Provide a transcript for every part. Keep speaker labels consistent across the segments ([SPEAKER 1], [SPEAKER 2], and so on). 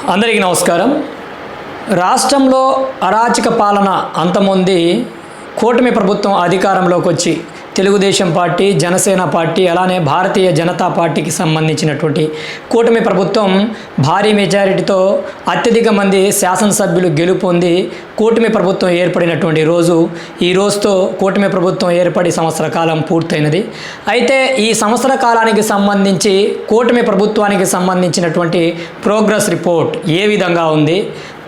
[SPEAKER 1] అందరికీ నమస్కారం. రాష్ట్రంలో అరాచక పాలన అంతమొంది కూటమి ప్రభుత్వం అధికారంలోకి వచ్చి తెలుగుదేశం పార్టీ, జనసేన పార్టీ, అలానే భారతీయ జనతా పార్టీకి సంబంధించినటువంటి కూటమి ప్రభుత్వం భారీ మెజారిటీతో అత్యధిక మంది శాసనసభ్యులు గెలుపొంది కూటమి ప్రభుత్వం ఏర్పడినటువంటి రోజు. ఈ రోజుతో కూటమి ప్రభుత్వం ఏర్పడి సంవత్సర కాలం పూర్తయినది. అయితే ఈ సంవత్సర కాలానికి సంబంధించి కూటమి ప్రభుత్వానికి సంబంధించినటువంటి ప్రోగ్రెస్ రిపోర్ట్ ఏ విధంగా ఉంది,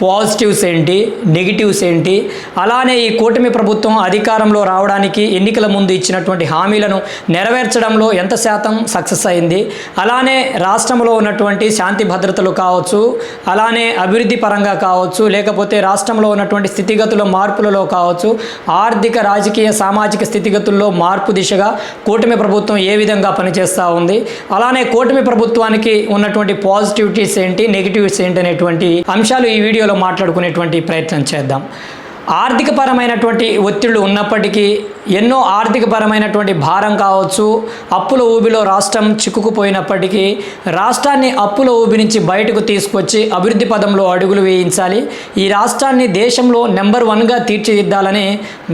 [SPEAKER 1] పాజిటివ్స్ ఏంటి, నెగిటివ్స్ ఏంటి, అలానే ఈ కూటమి ప్రభుత్వం అధికారంలో రావడానికి ఎన్నికల ముందు ఇచ్చినటువంటి హామీలను నెరవేర్చడంలో ఎంత శాతం సక్సెస్ అయింది, అలానే రాష్ట్రంలో ఉన్నటువంటి శాంతి భద్రతలు కావచ్చు, అలానే అభివృద్ధి పరంగా కావచ్చు, లేకపోతే రాష్ట్రంలో ఉన్నటువంటి స్థితిగతుల మార్పులలో కావచ్చు, ఆర్థిక, రాజకీయ, సామాజిక స్థితిగతుల్లో మార్పు దిశగా కూటమి ప్రభుత్వం ఏ విధంగా పనిచేస్తూ ఉంది, అలానే కూటమి ప్రభుత్వానికి ఉన్నటువంటి పాజిటివిటీస్ ఏంటి, నెగిటివ్స్ ఏంటి అనేటువంటి అంశాలు ఈ వీడియోలో మాట్లాడుకునేటువంటి ప్రయత్నం చేద్దాం. ఆర్థికపరమైనటువంటి ఒత్తిళ్లు ఉన్నప్పటికీ ఎన్నో ఆర్థికపరమైనటువంటి భారం కావచ్చు, అప్పుల ఊబిలో రాష్ట్రం చిక్కుకుపోయినప్పటికీ రాష్ట్రాన్ని అప్పుల ఊబి నుంచి బయటకు తీసుకొచ్చి అభివృద్ధి పదంలో అడుగులు వేయించాలి, ఈ రాష్ట్రాన్ని దేశంలో నెంబర్ 1గా తీర్చిదిద్దాలని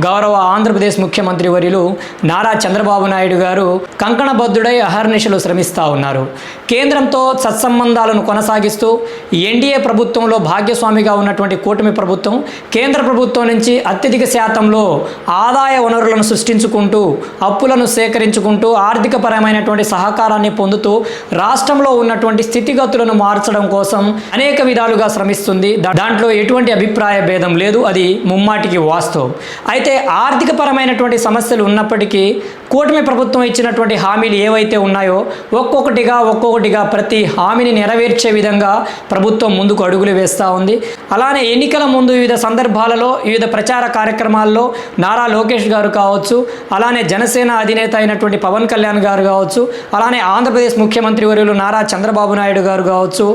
[SPEAKER 1] గౌరవ ఆంధ్రప్రదేశ్ ముఖ్యమంత్రి వర్యులు నారా చంద్రబాబు నాయుడు గారు కంకణబద్ధుడై అహర్నిశలు శ్రమిస్తూ ఉన్నారు. కేంద్రంతో సత్సంబంధాలను కొనసాగిస్తూ ఎన్డీఏ ప్రభుత్వంలో భాగ్యస్వామిగా ఉన్నటువంటి కూటమి ప్రభుత్వం కేంద్ర ప్రభుత్వం నుంచి అత్యధిక శాతంలో ఆదాయ వనరులను సృష్టించుకుంటూ, అప్పులను సేకరించుకుంటూ, ఆర్థికపరమైనటువంటి సహకారాన్ని పొందుతూ రాష్ట్రంలో ఉన్నటువంటి స్థితిగతులను మార్చడం కోసం అనేక విధాలుగా శ్రమిస్తుంది. దాంట్లో ఎటువంటి అభిప్రాయ భేదం లేదు, అది ముమ్మాటికి వాస్తవం. అయితే ఆర్థికపరమైనటువంటి సమస్యలు ఉన్నప్పటికీ కూటమి ప్రభుత్వం ఇచ్చినటువంటి హామీలు ఏవైతే ఉన్నాయో ఒక్కొక్కటిగా ప్రతి హామీని నెరవేర్చే విధంగా ప్రభుత్వం ముందుకు అడుగులు వేస్తూ ఉంది. అలానే ఎన్నికల ముందు వివిధ సందర్భాలలో వివిధ ప్రచార కార్యక్రమాల్లో నారా లోకేష్ గారు కావచ్చు, అలానే జనసేన అధినేత అయినటువంటి పవన్ కళ్యాణ్ గారు కావచ్చు, అలానే ఆంధ్రప్రదేశ్ ముఖ్యమంత్రి వర్యులు నారా చంద్రబాబు నాయుడు గారు కావచ్చు,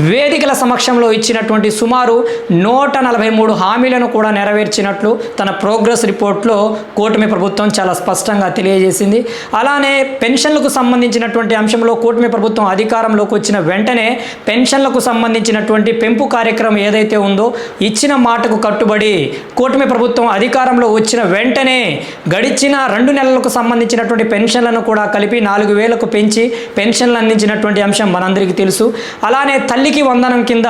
[SPEAKER 1] వేదికల సమక్షంలో ఇచ్చినటువంటి సుమారు 143 హామీలను కూడా నెరవేర్చినట్లు తన ప్రోగ్రెస్ రిపోర్ట్లో కూటమి ప్రభుత్వం చాలా స్పష్టంగా తెలియజేసింది. అలానే పెన్షన్లకు సంబంధించినటువంటి అంశంలో కూటమి ప్రభుత్వం అధికారంలోకి వచ్చిన వెంటనే పెన్షన్లకు సంబంధించినటువంటి పెంపు కార్యక్రమం ఏదైతే ఉందో ఇచ్చిన మాటకు కట్టుబడి కూటమి ప్రభుత్వం అధికారంలో వచ్చిన వెంటనే గడిచిన 2 నెలలకు సంబంధించినటువంటి పెన్షన్లను కూడా కలిపి 4,000కు పెంచి పెన్షన్లు అందించినటువంటి అంశం మనందరికీ తెలుసు. అలానే తల్లికి వందనం కింద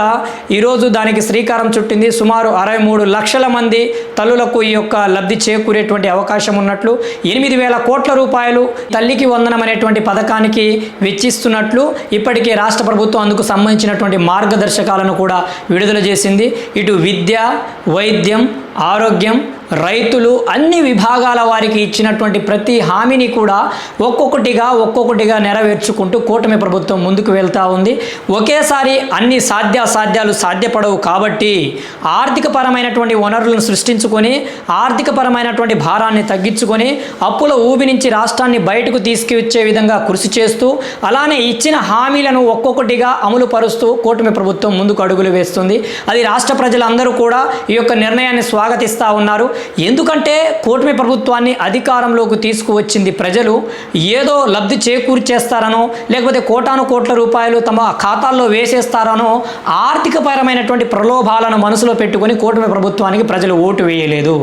[SPEAKER 1] ఈరోజు దానికి శ్రీకారం చుట్టింది. సుమారు 63 లక్షల మంది తల్లులకు ఈ యొక్క లబ్ధి చేకూరేటువంటి అవకాశం ఉన్నట్లు 8,000 కోట్ల రూపాయలు తల్లికి వందనం అనేటువంటి పథకానికి వెచ్చిస్తున్నట్లు ఇప్పటికే రాష్ట్ర ప్రభుత్వం అందుకు సంబంధించినటువంటి మార్గదర్శకాలను కూడా విడుదల చేసింది. ఇటు విద్య, వైద్యం, ఆరోగ్యం, రైతులు అన్ని విభాగాల వారికి ఇచ్చినటువంటి ప్రతి హామీని కూడా ఒక్కొక్కటిగా నెరవేర్చుకుంటూ కూటమి ప్రభుత్వం ముందుకు వెళ్తూ ఉంది. ఒకేసారి అన్ని సాధ్యాలు సాధ్యపడవు కాబట్టి ఆర్థికపరమైనటువంటి వనరులను సృష్టించుకొని ఆర్థికపరమైనటువంటి భారాన్ని తగ్గించుకొని అప్పుల ఊబి నుంచి రాష్ట్రాన్ని బయటకు తీసుకువచ్చే విధంగా కృషి చేస్తూ అలానే ఇచ్చిన హామీలను ఒక్కొక్కటిగా అమలు పరుస్తూ కూటమి ప్రభుత్వం ముందుకు అడుగులు వేస్తుంది. అది రాష్ట్ర ప్రజలందరూ కూడా ఈ యొక్క నిర్ణయాన్ని స్వాగతిస్తూ ఉన్నారు. ఎందుకంటే కూటమి ప్రభుత్వాన్ని అధికారంలోకి తీసుకువచ్చింది ప్రజలు ఏదో లబ్ధి చేకూర్చేస్తారనో లేకపోతే కోటాను కోట్ల రూపాయలు తమ ఖాతాల్లో వేసేస్తారనో ఆర్థికపరమైనటువంటి ప్రలోభాలను మనసులో పెట్టుకొని కూటమి ప్రభుత్వానికి ప్రజలు ఓటు వేయలేదు.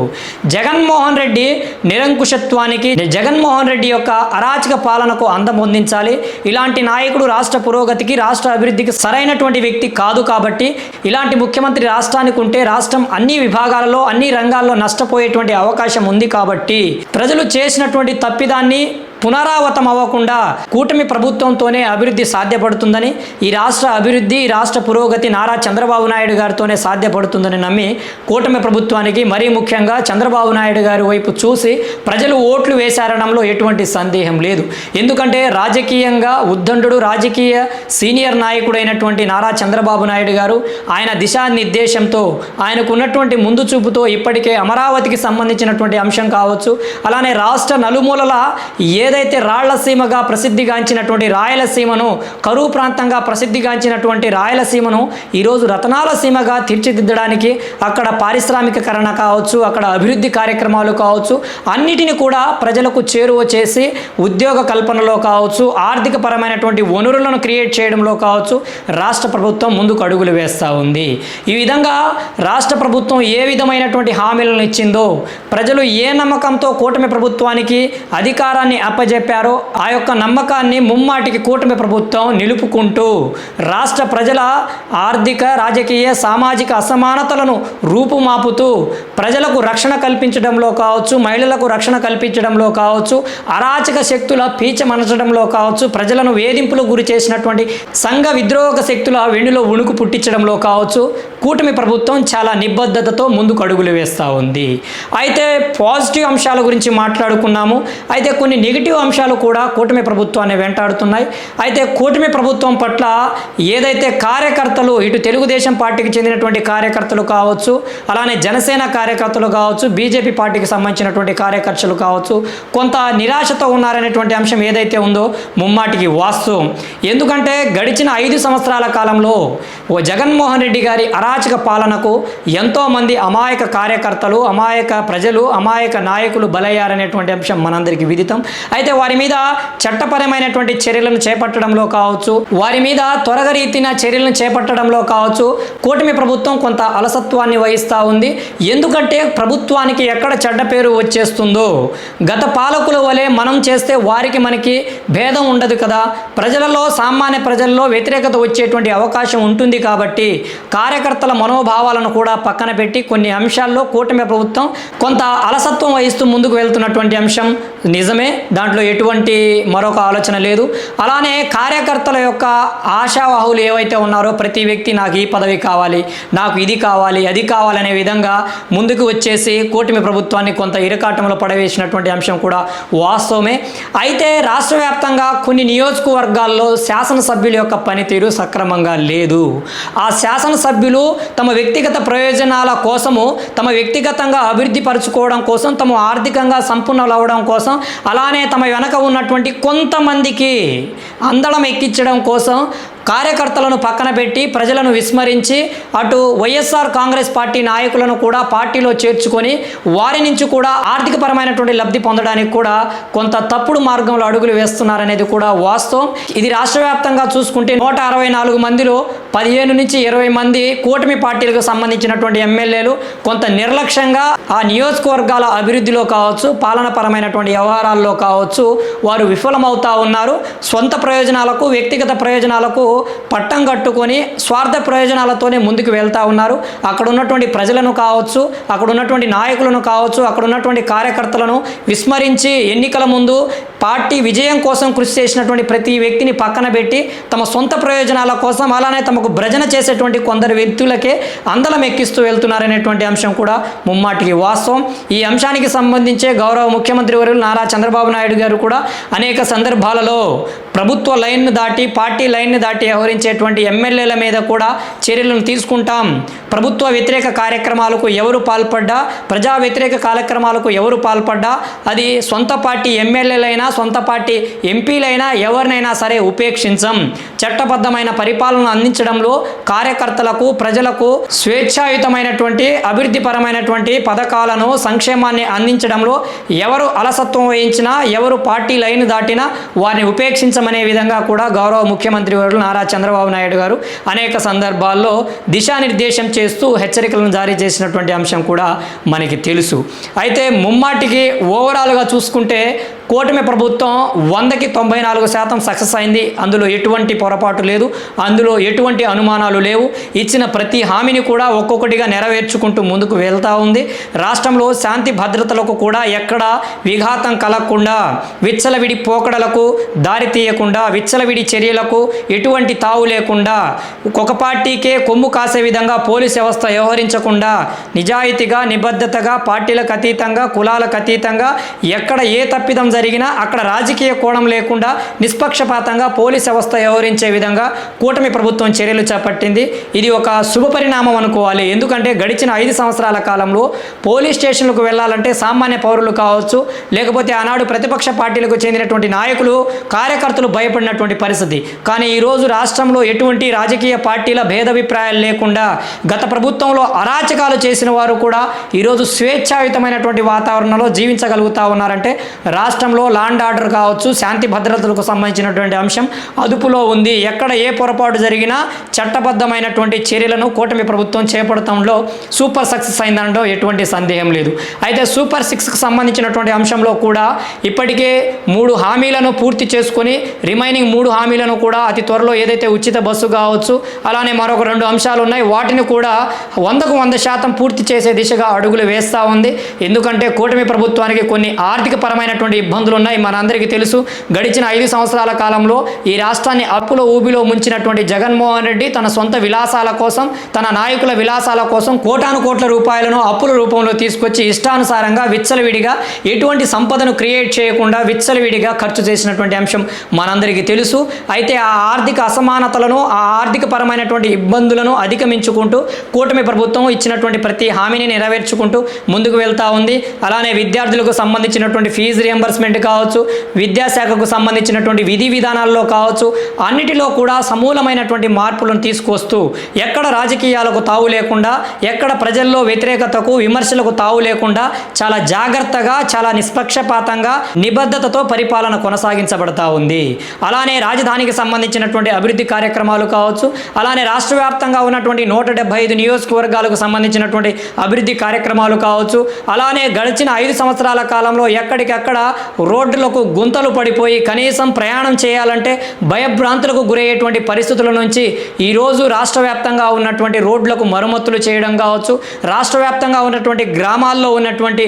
[SPEAKER 1] జగన్మోహన్ రెడ్డి నిరంకుశత్వానికి, జగన్మోహన్ రెడ్డి యొక్క అరాచక పాలనకు అందం పొందించాలి. ఇలాంటి నాయకుడు రాష్ట్ర పురోగతికి, రాష్ట్ర అభివృద్ధికి సరైనటువంటి వ్యక్తి కాదు. కాబట్టి ఇలాంటి ముఖ్యమంత్రి రాష్ట్రానికి ఉంటే రాష్ట్రం అన్ని విభాగాలలో, అన్ని రంగాల్లో నష్టపోయేటువంటి అవకాశం ఉంది. కాబట్టి ప్రజలు చేసినటువంటి తప్పిదాన్ని పునరావృతం అవ్వకుండా కూటమి ప్రభుత్వంతోనే అభివృద్ధి సాధ్యపడుతుందని, ఈ రాష్ట్ర అభివృద్ధి, ఈ రాష్ట్ర పురోగతి నారా చంద్రబాబు నాయుడు గారితోనే సాధ్యపడుతుందని నమ్మి కూటమి ప్రభుత్వానికి, మరీ ముఖ్యంగా చంద్రబాబు నాయుడు గారి వైపు చూసి ప్రజలు ఓట్లు వేశారనడంలో ఎటువంటి సందేహం లేదు. ఎందుకంటే రాజకీయంగా ఉద్దండుడు, రాజకీయ సీనియర్ నాయకుడైనటువంటి నారా చంద్రబాబు నాయుడు గారు ఆయన దిశానిర్దేశంతో, ఆయనకు ఉన్నటువంటి ముందు చూపుతో ఇప్పటికే అమరావతికి సంబంధించినటువంటి అంశం కావచ్చు, అలానే రాష్ట్ర నలుమూలల ఏదైతే రాళ్లసీమగా ప్రసిద్ధిగాంచినటువంటి రాయలసీమను, కరువు ప్రాంతంగా ప్రసిద్ధిగాంచినటువంటి రాయలసీమను ఈరోజు రతనాల సీమగా తీర్చిదిద్దడానికి అక్కడ పారిశ్రామికీకరణ కావచ్చు, అక్కడ అభివృద్ధి కార్యక్రమాలు కావచ్చు, అన్నిటిని కూడా ప్రజలకు చేరువ చేసి ఉద్యోగ కల్పనలో కావచ్చు, ఆర్థిక పరమైనటువంటి వనరులను క్రియేట్ చేయడంలో కావచ్చు రాష్ట్ర ప్రభుత్వం ముందుకు అడుగులు వేస్తూ ఉంది. ఈ విధంగా రాష్ట్ర ప్రభుత్వం ఏ విధమైనటువంటి హామీలను ఇచ్చిందో, ప్రజలు ఏ నమ్మకంతో కూటమి ప్రభుత్వానికి అధికారాన్ని అప్పజెప్పారో ఆ యొక్క నమ్మకాన్ని ముమ్మాటికి కూటమి ప్రభుత్వం నిలుపుకుంటూ రాష్ట్ర ప్రజల ఆర్థిక, రాజకీయ, సామాజిక అసమానతలను రూపుమాపుతూ ప్రజలకు రక్షణ కల్పించడంలో కావచ్చు, మహిళలకు రక్షణ కల్పించడంలో కావచ్చు, అరాచక శక్తుల పీచమనచడంలో కావచ్చు, ప్రజలను వేధింపులకు గురి చేసినటువంటి సంఘ విద్రోహక శక్తుల వెన్నులో ఉణుకు పుట్టించడంలో కావచ్చు కూటమి ప్రభుత్వం చాలా నిబద్ధతతో ముందుకు అడుగులు వేస్తూ ఉంది. అయితే పాజిటివ్ అంశాల గురించి మాట్లాడుకున్నాము. అయితే కొన్ని నెగిటివ్ అంశాలు కూడా కూటమి ప్రభుత్వాన్ని వెంటాడుతున్నాయి. అయితే కూటమి ప్రభుత్వం పట్ల ఏదైతే కార్యకర్తలు, ఇటు తెలుగుదేశం పార్టీకి చెందినటువంటి కార్యకర్తలు కావచ్చు, అలానే జనసేన కార్యకర్తలు కావచ్చు, బీజేపీ పార్టీకి సంబంధించినటువంటి కార్యకర్తలు కావచ్చు, కొంత నిరాశతో ఉన్నారనేటువంటి అంశం ఏదైతే ఉందో ముమ్మాటికి వాస్తవం. ఎందుకంటే గడిచిన 5 సంవత్సరాల కాలంలో జగన్మోహన్ రెడ్డి గారి అరాచక పాలనకు ఎంతోమంది అమాయక కార్యకర్తలు, అమాయక ప్రజలు, అమాయక నాయకులు బలయ్యారనేటువంటి అంశం మనందరికీ విదితం. అయితే వారి మీద చట్టపరమైనటువంటి చర్యలను చేపట్టడంలో కావచ్చు, వారి మీద త్వరగరీతిన చర్యలను చేపట్టడంలో కావచ్చు కూటమి ప్రభుత్వం కొంత అలసత్వాన్ని వహిస్తూ ఉంది. ఎందుకంటే ప్రభుత్వానికి ఎక్కడ చెడ్డ పేరు వచ్చేస్తుందో, గత పాలకుల వలె మనం చేస్తే వారికి మనకి భేదం ఉండదు కదా, ప్రజలలో, సామాన్య ప్రజల్లో వ్యతిరేకత వచ్చేటువంటి అవకాశం ఉంటుంది. కాబట్టి కార్యకర్తల మనోభావాలను కూడా పక్కన పెట్టి కొన్ని అంశాల్లో కూటమి ప్రభుత్వం కొంత అలసత్వం వహిస్తూ ముందుకు వెళ్తున్నటువంటి అంశం నిజమే, దాంట్లో ఎటువంటి మరొక ఆలోచన లేదు. అలానే కార్యకర్తల యొక్క ఆశావాహులు ఏవైతే ఉన్నారో, ప్రతి వ్యక్తి నాకు ఈ పదవి కావాలి, నాకు ఇది కావాలి, అది కావాలనే విధంగా ముందుకు వచ్చేసి కూటమి ప్రభుత్వాన్ని కొంత ఇరకాటంలో పడవేసినటువంటి అంశం కూడా వాస్తవమే. అయితే రాష్ట్ర వ్యాప్తంగా కొన్ని నియోజకవర్గాల్లో శాసనసభ్యుల యొక్క పనితీరు సక్రమంగా లేదు. ఆ శాసనసభ్యులు తమ వ్యక్తిగత ప్రయోజనాల కోసము, తమ వ్యక్తిగతంగా అభివృద్ధి పరచుకోవడం కోసం, తమ ఆర్థికంగా సంపన్నులు అవ్వడం కోసం, అలానే తమ వెనక ఉన్నటువంటి కొంతమందికి అందడం ఎక్కించడం కోసం కార్యకర్తలను పక్కన పెట్టి ప్రజలను విస్మరించి అటు వైఎస్ఆర్ కాంగ్రెస్ పార్టీ నాయకులను కూడా పార్టీలో చేర్చుకొని వారి నుంచి కూడా ఆర్థికపరమైనటువంటి లబ్ధి పొందడానికి కూడా కొంత తప్పుడు మార్గంలో అడుగులు వేస్తున్నారనేది కూడా వాస్తవం. ఇది రాష్ట్ర వ్యాప్తంగా చూసుకుంటే 164 మందిలో 15 నుంచి 20 మంది కూటమి పార్టీలకు సంబంధించినటువంటి ఎమ్మెల్యేలు కొంత నిర్లక్ష్యంగా ఆ నియోజకవర్గాల అభివృద్ధిలో కావచ్చు, పాలనపరమైనటువంటి వ్యవహారాల్లో కావచ్చు వారు విఫలమవుతా ఉన్నారు. సొంత ప్రయోజనాలకు, వ్యక్తిగత ప్రయోజనాలకు పట్టం కట్టుకొని స్వార్థ ప్రయోజనాలతోనే ముందుకు వెళ్తూ ఉన్నారు. అక్కడ ఉన్నటువంటి ప్రజలను కావచ్చు, అక్కడ ఉన్నటువంటి నాయకులను కావచ్చు, అక్కడ ఉన్నటువంటి కార్యకర్తలను విస్మరించి ఎన్నికల ముందు పార్టీ విజయం కోసం కృషి చేసినటువంటి ప్రతి వ్యక్తిని పక్కన పెట్టి తమ సొంత ప్రయోజనాల కోసం, అలానే తమకు భ్రజన చేసేటువంటి కొందరు వ్యక్తులకే అందలం ఎక్కిస్తూ వెళ్తున్నారనేటువంటి అంశం కూడా ముమ్మాటికి వాస్తవం. ఈ అంశానికి సంబంధించే గౌరవ ముఖ్యమంత్రి వర్యులు నారా చంద్రబాబు నాయుడు గారు కూడా అనేక సందర్భాలలో ప్రభుత్వ లైన్ను దాటి, పార్టీ లైన్ను దాటి వ్యవహరించేటువంటి ఎమ్మెల్యేల మీద కూడా చర్యలను తీసుకుంటాం, ప్రభుత్వ వ్యతిరేక కార్యక్రమాలకు ఎవరు పాల్పడ్డా, ప్రజా వ్యతిరేక కార్యక్రమాలకు ఎవరు పాల్పడ్డా, అది సొంత పార్టీ ఎమ్మెల్యేలైనా, సొంత పార్టీ ఎంపీలైనా, ఎవరినైనా సరే ఉపేక్షించం. చట్టబద్ధమైన పరిపాలన అందించడంలో కార్యకర్తలకు, ప్రజలకు స్వేచ్ఛాయుతమైనటువంటి అభివృద్ధిపరమైనటువంటి పథకాలను, సంక్షేమాన్ని అందించడంలో ఎవరు అలసత్వం వహించినా, ఎవరు పార్టీ లైన్ దాటినా వారిని ఉపేక్షించమనే విధంగా కూడా గౌరవ ముఖ్యమంత్రి వర్యులు నారా చంద్రబాబు నాయుడు గారు అనేక సందర్భాల్లో దిశానిర్దేశం చేస్తూ హెచ్చరికలను జారీ చేసినటువంటి అంశం కూడా మనకి తెలుసు. అయితే ముమ్మాటికి ఓవరాల్గా చూసుకుంటే కూటమి ప్రభుత్వం 100కి 94% సక్సెస్ అయింది. అందులో ఎటువంటి పొరపాటు లేదు, అందులో ఎటువంటి అనుమానాలు లేవు. ఇచ్చిన ప్రతి హామీని కూడా ఒక్కొక్కటిగా నెరవేర్చుకుంటూ ముందుకు వెళ్తూ ఉంది. రాష్ట్రంలో శాంతి భద్రతలకు కూడా ఎక్కడ విఘాతం కలగకుండా, విచ్చలవిడి పోకడలకు దారి తీయకుండా, విచ్చలవిడి చర్యలకు ఎటువంటి తావు లేకుండా, ఒక పార్టీకే కొమ్ము కాసే విధంగా పోలీస్ వ్యవస్థ వ్యవహరించకుండా నిజాయితీగా, నిబద్ధతగా, పార్టీలకు అతీతంగా, కులాలకు అతీతంగా ఎక్కడ ఏ తప్పిదం జరిగినా అక్కడ రాజకీయ కోణం లేకుండా నిష్పక్షపాతంగా పోలీస్ వ్యవస్థ వ్యవహరించే విధంగా కూటమి ప్రభుత్వం చర్యలు చేపట్టింది. ఇది ఒక శుభపరిణామం అనుకోవాలి. ఎందుకంటే గడిచిన 5 సంవత్సరాల కాలంలో పోలీస్ స్టేషన్లకు వెళ్ళాలంటే సామాన్య పౌరులు కావచ్చు, లేకపోతే ఆనాడు ప్రతిపక్ష పార్టీలకు చెందినటువంటి నాయకులు కార్యకర్తలు భయపడినటువంటి పరిస్థితి. కానీ ఈరోజు రాష్ట్రంలో ఎటువంటి రాజకీయ పార్టీల భేదాభిప్రాయాలు లేకుండా గత ప్రభుత్వంలో అరాచకాలు చేసిన వారు కూడా ఈరోజు స్వేచ్ఛాయుతమైనటువంటి వాతావరణంలో జీవించగలుగుతూ ఉన్నారంటే రాష్ట్రంలో లాండ్ ఆర్డర్ కావచ్చు, శాంతి భద్రతలకు సంబంధించినటువంటి అంశం అదుపులో ఉంది. ఎక్కడ ఏ పొరపాటు జరిగినా చట్టబద్ధమైనటువంటి చర్యలను కూటమి ప్రభుత్వం చేపడటంలో సూపర్ సక్సెస్ అయిందనడం ఎటువంటి సందేహం లేదు. అయితే సూపర్ 6కు సంబంధించినటువంటి అంశంలో కూడా ఇప్పటికే 3 హామీలను పూర్తి చేసుకొని రిమైనింగ్ 3 హామీలను కూడా అతి త్వరలో ఏదైతే ఉచిత బస్సు కావచ్చు, అలానే మరొక 2 అంశాలు ఉన్నాయి, వాటిని కూడా 100కు 100% పూర్తి చేసే దిశగా అడుగులు వేస్తూ ఉంది. ఎందుకంటే కూటమి ప్రభుత్వానికి కొన్ని ఆర్థిక పరమైనటువంటి ఇబ్బందులు ఉన్నాయి. మనందరికీ తెలుసు, గడిచిన 5 సంవత్సరాల కాలంలో ఈ రాష్ట్రాన్ని అప్పుల ఊబిలో ముంచినటువంటి జగన్మోహన్ రెడ్డి తన సొంత విలాసాల కోసం, తన నాయకుల విలాసాల కోసం కోటాను కోట్ల రూపాయలను అప్పుల రూపంలో తీసుకొచ్చి ఇష్టానుసారంగా విచ్చలవిడిగా ఎటువంటి సంపదను క్రియేట్ చేయకుండా విచ్చలవిడిగా ఖర్చు చేసినటువంటి అంశం మనందరికీ తెలుసు. అయితే ఆ ఆర్థిక అసమానతలను, ఆ ఆర్థిక పరమైనటువంటి ఇబ్బందులను అధిగమించుకుంటూ కూటమి ప్రభుత్వం ఇచ్చినటువంటి ప్రతి హామీని నెరవేర్చుకుంటూ ముందుకు వెళ్తూ ఉంది. అలానే విద్యార్థులకు సంబంధించినటువంటి ఫీజు రియంబర్స్మెంట్ కావచ్చు, విద్యాశాఖకు సంబంధించినటువంటి విధి విధానాల్లో కావచ్చు, అన్నిటిలో కూడా సమూలమైనటువంటి మార్పులను తీసుకొస్తూ ఎక్కడ రాజకీయాలకు తావు లేకుండా, ఎక్కడ ప్రజల్లో వ్యతిరేకతకు విమర్శలకు తావు లేకుండా చాలా జాగ్రత్తగా, చాలా నిష్పక్షపాతంగా, నిబద్ధతతో పరిపాలన కొనసాగించబడతా ఉంది. అలానే రాజధానికి సంబంధించినటువంటి అభివృద్ధి కార్యక్రమాలు కావచ్చు, అలానే రాష్ట్ర వ్యాప్తంగా ఉన్నటువంటి 175 నియోజకవర్గాలకు సంబంధించినటువంటి అభివృద్ధి కార్యక్రమాలు కావచ్చు, అలానే గడిచిన 5 సంవత్సరాల కాలంలో ఎక్కడికక్కడ రోడ్లకు గుంతలు పడిపోయి కనీసం ప్రయాణం చేయాలంటే భయభ్రాంతులకు గురయ్యేటువంటి పరిస్థితుల నుంచి ఈరోజు రాష్ట్ర వ్యాప్తంగా ఉన్నటువంటి రోడ్లకు మరమ్మతులు చేయడం కావచ్చు, రాష్ట్ర వ్యాప్తంగా ఉన్నటువంటి గ్రామాల్లో ఉన్నటువంటి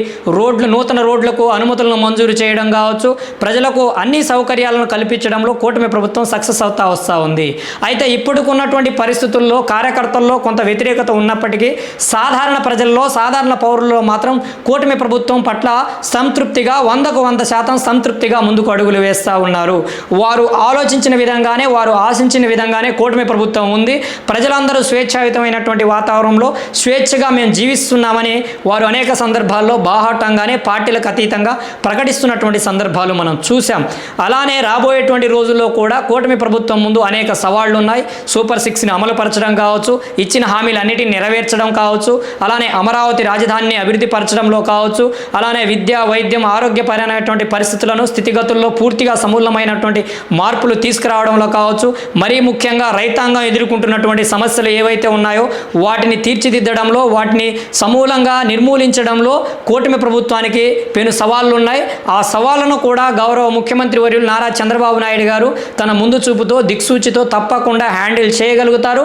[SPEAKER 1] నూతన రోడ్లకు అనుమతులను మంజూరు చేయడం కావచ్చు, ప్రజలకు అన్ని సౌకర్యాలను కల్పించడంలో కూటమి ప్రభుత్వం సక్సెస్ అవుతా వస్తూ ఉంది. అయితే ఇప్పుడుకున్నటువంటి పరిస్థితుల్లో కార్యకర్తల్లో కొంత వ్యతిరేకత ఉన్నప్పటికీ సాధారణ ప్రజల్లో, సాధారణ పౌరుల్లో మాత్రం కూటమి ప్రభుత్వం పట్ల సంతృప్తిగా 100కు 100% సంతృప్తిగా ముందుకు అడుగులు వేస్తూ ఉన్నారు. వారు ఆలోచించిన విధంగానే, వారు ఆశించిన విధంగానే కూటమి ప్రభుత్వం ఉంది. ప్రజలందరూ స్వేచ్ఛాయుతమైనటువంటి వాతావరణంలో స్వేచ్ఛగా మేము జీవిస్తున్నామని వారు అనేక సందర్భాల్లో బాహాటంగానే పార్టీలకు అతీతంగా ప్రకటిస్తున్నటువంటి సందర్భాలు మనం చూసాం. అలానే రాబోయేటువంటి రోజుల్లో కూడా కూటమి ప్రభుత్వం ముందు అనేక సవాళ్లు ఉన్నాయి. సూపర్ 6ని అమలుపరచడం కావచ్చు, ఇచ్చిన హామీలన్నిటిని నెరవేర్చడం కావచ్చు, అలానే అమరావతి రాజధానిని అభివృద్ధి పరచడంలో కావచ్చు, అలానే విద్య, వైద్యం, ఆరోగ్యపరమైనటువంటి పరిస్థితులను, స్థితిగతుల్లో పూర్తిగా సమూలమైనటువంటి మార్పులు తీసుకురావడంలో కావచ్చు, మరీ ముఖ్యంగా రైతాంగం ఎదుర్కొంటున్నటువంటి సమస్యలు ఏవైతే ఉన్నాయో వాటిని తీర్చిదిద్దడంలో, వాటిని సమూలంగా నిర్మూలించడంలో కూటమి ప్రభుత్వానికి పెను సవాళ్లు ఉన్నాయి. ఆ సవాళ్లను కూడా గౌరవ ముఖ్యమంత్రి వర్యులు నారా చంద్రబాబు నాయుడు గారు తన ముందు చూపుతో, దిక్సూచితో తప్పకుండా హ్యాండిల్ చేయగలుగుతారు.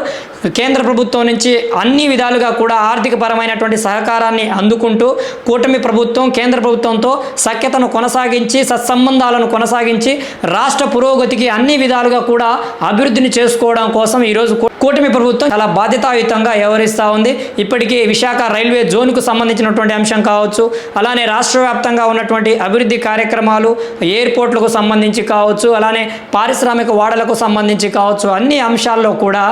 [SPEAKER 1] కేంద్ర ప్రభుత్వం నుంచి అన్ని విధాలుగా కూడా ఆర్థిక పరమైనటువంటి సహకారాన్ని అందుకుంటూ కూటమి ప్రభుత్వం కేంద్ర ప్రభుత్వంతో సఖ్యతను కొనసాగించి, సత్సంబంధాలను కొనసాగించి రాష్ట్ర పురోగతికి అన్ని విధాలుగా కూడా అభివృద్ధిని చేసుకోవడం కోసం ఈరోజు కూటమి ప్రభుత్వం చాలా బాధ్యతాయుతంగా వ్యవహరిస్తూ ఉంది. ఇప్పటికీ విశాఖ రైల్వే జోన్కు సంబంధించినటువంటి అంశం కావచ్చు, అలానే రాష్ట్ర వ్యాప్తంగా ఉన్నటువంటి అభివృద్ధి కార్యక్రమాలు, ఎయిర్పోర్ట్లకు సంబంధించి కావచ్చు, అలానే పారిశ్రామిక వాడలకు సంబంధించి కావచ్చు, అన్ని అంశాల్లో కూడా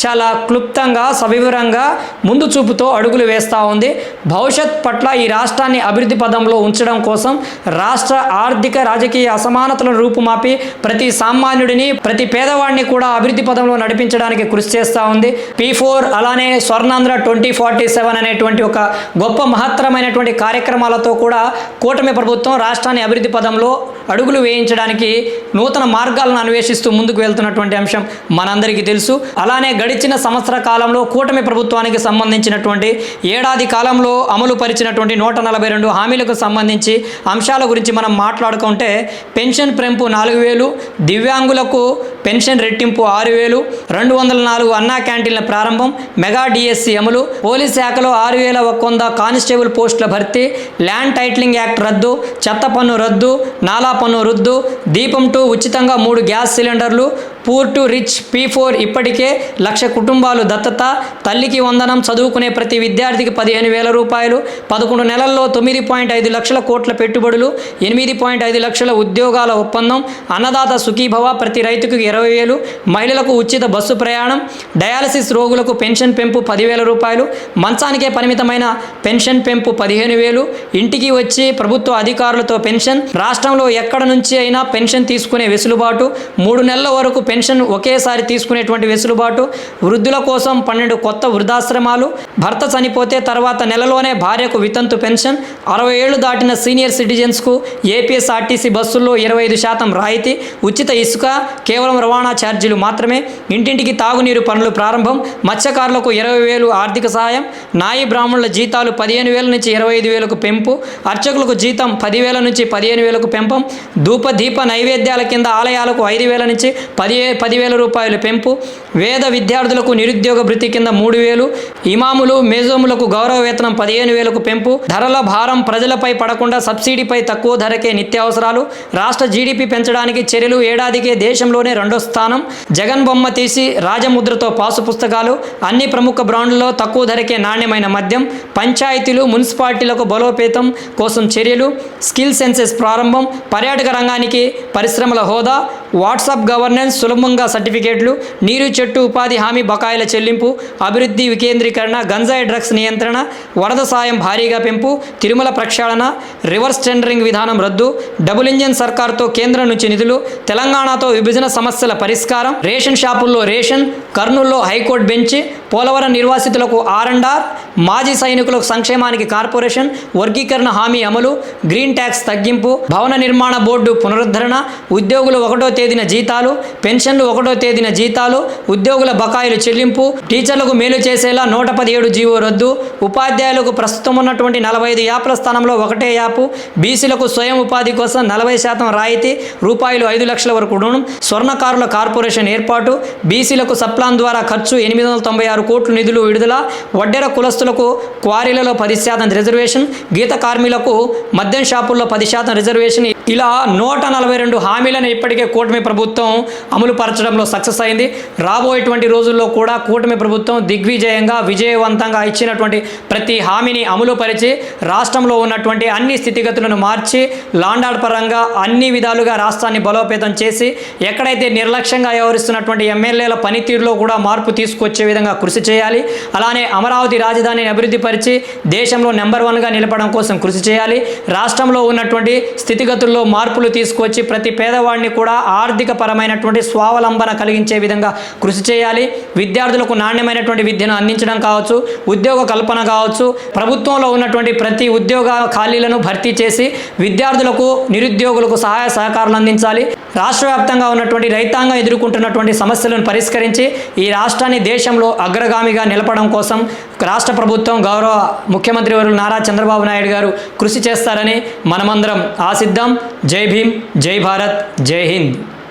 [SPEAKER 1] చాలా క్లుప్తంగా, సవివరంగా, ముందు చూపుతో అడుగులు వేస్తూ ఉంది. భవిష్యత్ పట్ల ఈ రాష్ట్రాన్ని అభివృద్ధి పదంలో ఉంచడం కోసం రాష్ట్ర ఆర్థిక రాజకీయ అసమానతలను రూపుమాపి ప్రతి సామాన్యుడిని, ప్రతి పేదవాడిని కూడా అభివృద్ధి పదంలో నడిపించడానికి కృషి చేస్తూ ఉంది. P4 అలానే స్వర్ణాంధ్ర 2047 అనేటువంటి ఒక గొప్ప మహత్తరమైనటువంటి కార్యక్రమాలతో కూడా కూటమి ప్రభుత్వం రాష్ట్రాన్ని అభివృద్ధి పదంలో అడుగులు వేయించడానికి నూతన మార్గాలను అన్వేషిస్తూ ముందుకు వెళ్తున్నటువంటి అంశం మనందరికీ తెలుసు. అలానే గడిచిన సంవత్సర కాలంలో కూటమి ప్రభుత్వానికి సంబంధించినటువంటి ఏడాది కాలంలో అమలు పరిచినటువంటి 142 హామీలకు సంబంధించి అంశాల గురించి మనం మాట్లాడుకుంటే పెన్షన్ పెంపు 4000, దివ్యాంగులకు పెన్షన్ రెట్టింపు 6000, 204 అన్నా క్యాంటీన్ల ప్రారంభం, మెగా డిఎస్సి అమలు, పోలీస్ శాఖలో 6100 కానిస్టేబుల్ పోస్టుల భర్తీ, ల్యాండ్ టైటిలింగ్ యాక్ట్ రద్దు, చెత్త పన్ను రద్దు, నాలా పన్ను రద్దు, దీపం 2 ఉచితంగా 3 గ్యాస్ సిలిండర్లు, పూర్ టు రిచ్ P4 ఇప్పటికే 1,00,000 కుటుంబాలు దత్తత, తల్లికి వందనం, చదువుకునే ప్రతి విద్యార్థికి 15,000 రూపాయలు, 11 నెలల్లో 9.5 లక్షల కోట్ల పెట్టుబడులు, 8.5 లక్షల ఉద్యోగాల ఒప్పందం, అన్నదాత సుఖీభవ, ప్రతి రైతుకు 20,000, మహిళలకు ఉచిత బస్సు ప్రయాణం, డయాలసిస్ రోగులకు పెన్షన్ పెంపు 10,000 రూపాయలు, మంచానికే పరిమితమైన పెన్షన్ పెంపు 15,000, ఇంటికి వచ్చి ప్రభుత్వ అధికారులతో పెన్షన్, రాష్ట్రంలో ఎక్కడ నుంచి అయినా పెన్షన్ తీసుకునే వెసులుబాటు, 3 నెలల వరకు పెన్షన్ ఒకేసారి తీసుకునేటువంటి వెసులుబాటు, వృద్ధుల కోసం 12 కొత్త వృద్ధాశ్రమాలు, భర్త చనిపోతే తర్వాత నెలలోనే భార్యకు వితంతు పెన్షన్, 60 ఏళ్లు దాటిన సీనియర్ సిటిజన్స్కు ఏపీఎస్ఆర్టీసీ బస్సుల్లో 25% రాయితీ, ఉచిత ఇసుక, కేవలం రవాణా ఛార్జీలు మాత్రమే, ఇంటింటికి తాగునీరు పనులు ప్రారంభం, మత్స్యకారులకు 20,000 ఆర్థిక సహాయం, నాయి బ్రాహ్మణుల జీతాలు 15,000 నుంచి 25,000కు పెంపు, అర్చకులకు జీతం 10,000 నుంచి 15,000కు పెంపం, ధూప దీప నైవేద్యాల కింద ఆలయాలకు 5,000 నుంచి 10,000 రూపాయలు పెంపు, వేద విద్యార్థులకు నిరుద్యోగ భృతి కింద 3,000, ఇమాములు మేజోములకు గౌరవ వేతనం 15,000కు పెంపు, ధరల భారం ప్రజలపై పడకుండా సబ్సిడీపై తక్కువ ధరకే నిత్యావసరాలు, రాష్ట్ర జీడీపీ పెంచడానికి చర్యలు, ఏడాదికే దేశంలోనే 2వ స్థానం, జగన్ బొమ్మ తీసి రాజముద్రతో పాసు పుస్తకాలు, అన్ని ప్రముఖ బ్రాండ్లలో తక్కువ ధరకే నాణ్యమైన మద్యం, పంచాయతీలు మున్సిపాలిటీలకు బలోపేతం కోసం చర్యలు, స్కిల్ సెన్సెస్ ప్రారంభం, పర్యాటక రంగానికి పరిశ్రమల హోదా, వాట్సాప్ గవర్నెన్స్ సులభంగా సర్టిఫికేట్లు, నీరు చెట్టు ఉపాధి హామీ బకాయిల చెల్లింపు, అభివృద్ధి వికేంద్రీకరణ, గంజాయి డ్రగ్స్ నియంత్రణ, వరద సాయం భారీగా పెంపు, తిరుమల ప్రక్షాళన, రివర్స్ టెండరింగ్ విధానం రద్దు, డబుల్ ఇంజిన్ సర్కార్తో కేంద్రం నుంచి నిధులు, తెలంగాణతో విభజన సమస్యల పరిష్కారం, రేషన్ షాపుల్లో రేషన్, కర్నూలులో హైకోర్టు బెంచ్, పోలవరం నిర్వాసితులకు R&R, మాజీ సైనికులకు సంక్షేమానికి కార్పొరేషన్, వర్గీకరణ హామీ అమలు, గ్రీన్ ట్యాక్స్ తగ్గింపు, భవన నిర్మాణ బోర్డు పునరుద్ధరణ, ఉద్యోగులు 1వ తేదీన జీతాలు, పెన్షన్లు 1వ తేదీన జీతాలు, ఉద్యోగుల బకాయిలు చెల్లింపు, టీచర్లకు మేలు చేసేలా 117 జీవో రద్దు, ఉపాధ్యాయులకు ప్రస్తుతం ఉన్నటువంటి 45 యాప్ల స్థానంలో 1 యాప్, బీసీలకు స్వయం ఉపాధి కోసం 40% రాయితీ, రూపాయలు 5 లక్షల వరకు రుణం, స్వర్ణకారుల కార్పొరేషన్ ఏర్పాటు, బీసీలకు సప్లాన్ ద్వారా ఖర్చు 896 కోట్లు నిధులు విడుదల, వడ్డెర కులస్తులకు క్వారీలలో 10% రిజర్వేషన్, గీత కార్మికులకు మద్యం షాపుల్లో 10% రిజర్వేషన్, ఇలా 142 హామీలను ఇప్పటికే కూటమి ప్రభుత్వం అమలు పరచడంలో సక్సెస్ అయింది. రాబోయేటువంటి రోజుల్లో కూడా కూటమి ప్రభుత్వం దిగ్విజయంగా విజయవంతంగా ఇచ్చినటువంటి ప్రతి హామీని అమలు పరిచి రాష్ట్రంలో ఉన్నటువంటి అన్ని స్థితిగతులను మార్చి లాండ్ పరంగా అన్ని విధాలుగా రాష్ట్రాన్ని బలోపేతం చేసి ఎక్కడైతే నిర్లక్ష్యంగా వ్యవహరిస్తున్నటువంటి ఎమ్మెల్యేల పనితీరులో కూడా మార్పు తీసుకొచ్చే విధంగా కృషి చేయాలి. అలానే అమరావతి రాజధానిని అభివృద్ధి పరిచి దేశంలో నెంబర్ 1గా నిలపడం కోసం కృషి చేయాలి. రాష్ట్రంలో ఉన్నటువంటి స్థితిగతుల్లో మార్పులు తీసుకొచ్చి ప్రతి పేదవాడిని కూడా ఆర్థిక పరమైనటువంటి స్వావలంబన కలిగించే విధంగా కృషి చేయాలి. విద్యార్థులకు నాణ్యమైనటువంటి విద్యను అందించడం కావచ్చు, ఉద్యోగ కల్పన కావచ్చు, ప్రభుత్వంలో ఉన్నటువంటి ప్రతి ఉద్యోగ ఖాళీలను భర్తీ చేసి విద్యార్థులకు నిరుద్యోగులకు సహాయ సహకారాలు అందించాలి. రాష్ట్ర వ్యాప్తంగా ఉన్నటువంటి రైతాంగం ఎదుర్కొంటున్నటువంటి సమస్యలను పరిష్కరించి ఈ రాష్ట్రాన్ని దేశంలో అగ్రగామిగా నిలపడం కోసం రాష్ట్ర ప్రభుత్వం గౌరవ ముఖ్యమంత్రి వర్యులు నారా చంద్రబాబు నాయుడు గారు కృషి చేస్తారని మనమందరం ఆశిద్దాం. జై భీమ్, జై భారత్, జై హింద్.